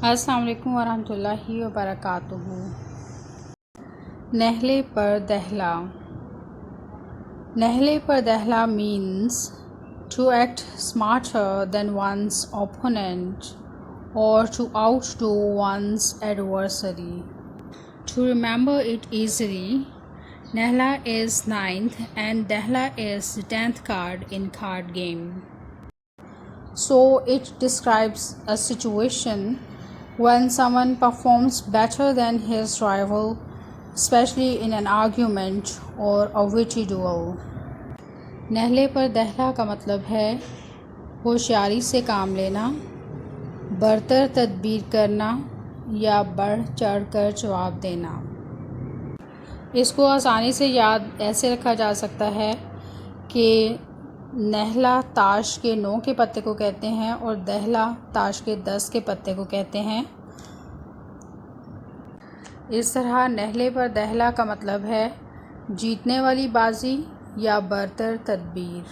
अस्सलाम वालेकुम वरहमतुल्लाहि वबरकातुहू। नहले पर दहला। नहले पर दहला means to act smarter than one's opponent or to outdo one's adversary. To remember it easily, Nehla is 9th and Dehla is 10th card in card game. So it describes a situation when someone performs better than his rival, especially in an argument or a witty duel. नहले पर दहला का मतलब है होशियारी से काम लेना, बरतर तदबीर करना या बढ़ चढ़ कर जवाब देना। इसको आसानी से याद ऐसे रखा जा सकता है कि नहला ताश के 9 के पत्ते को कहते हैं और दहला ताश के 10 के पत्ते को कहते हैं। इस तरह नहले पर दहला का मतलब है जीतने वाली बाजी या बरतर तदबीर।